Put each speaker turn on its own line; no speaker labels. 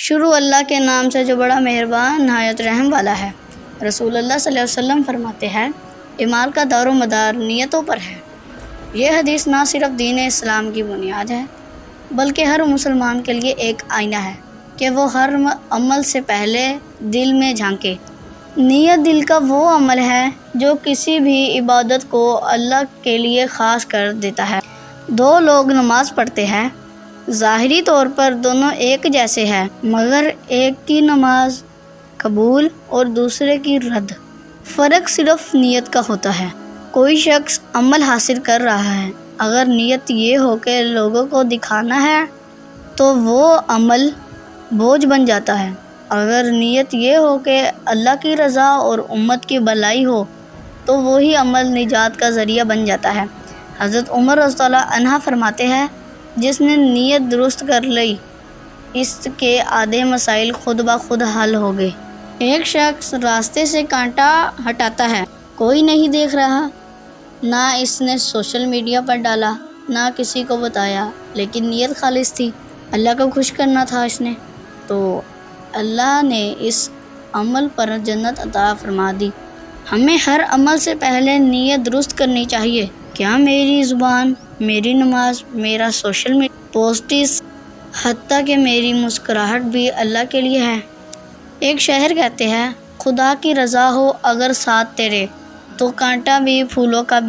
شروع اللہ کے نام سے جو بڑا مہربان نہایت رحم والا ہے۔ رسول اللہ صلی اللہ علیہ وسلم فرماتے ہیں، اعمال کا دار و مدار نیتوں پر ہے۔ یہ حدیث نہ صرف دین اسلام کی بنیاد ہے بلکہ ہر مسلمان کے لیے ایک آئینہ ہے کہ وہ ہر عمل سے پہلے دل میں جھانکے۔ نیت دل کا وہ عمل ہے جو کسی بھی عبادت کو اللہ کے لیے خاص کر دیتا ہے۔ دو لوگ نماز پڑھتے ہیں، ظاہری طور پر دونوں ایک جیسے ہیں، مگر ایک کی نماز قبول اور دوسرے کی رد۔ فرق صرف نیت کا ہوتا ہے۔ کوئی شخص عمل حاصل کر رہا ہے، اگر نیت یہ ہو کہ لوگوں کو دکھانا ہے تو وہ عمل بوجھ بن جاتا ہے۔ اگر نیت یہ ہو کہ اللہ کی رضا اور امت کی بھلائی ہو تو وہی عمل نجات کا ذریعہ بن جاتا ہے۔ حضرت عمر رضی اللہ عنہ فرماتے ہیں، جس نے نیت درست کر لی اس کے آدھے مسائل خود بخود حل ہو گئے۔ ایک شخص راستے سے کانٹا ہٹاتا ہے، کوئی نہیں دیکھ رہا، نہ اس نے سوشل میڈیا پر ڈالا نہ کسی کو بتایا، لیکن نیت خالص تھی، اللہ کو خوش کرنا تھا اس نے، تو اللہ نے اس عمل پر جنت عطا فرما دی۔ ہمیں ہر عمل سے پہلے نیت درست کرنی چاہیے۔ کیا میری زبان، میری نماز، میرا سوشل میڈیا پوسٹس، حتیٰ کہ میری مسکراہٹ بھی اللہ کے لیے ہے؟ ایک شاعر کہتے ہیں، خدا کی رضا ہو اگر ساتھ تیرے تو کانٹا بھی پھولوں کا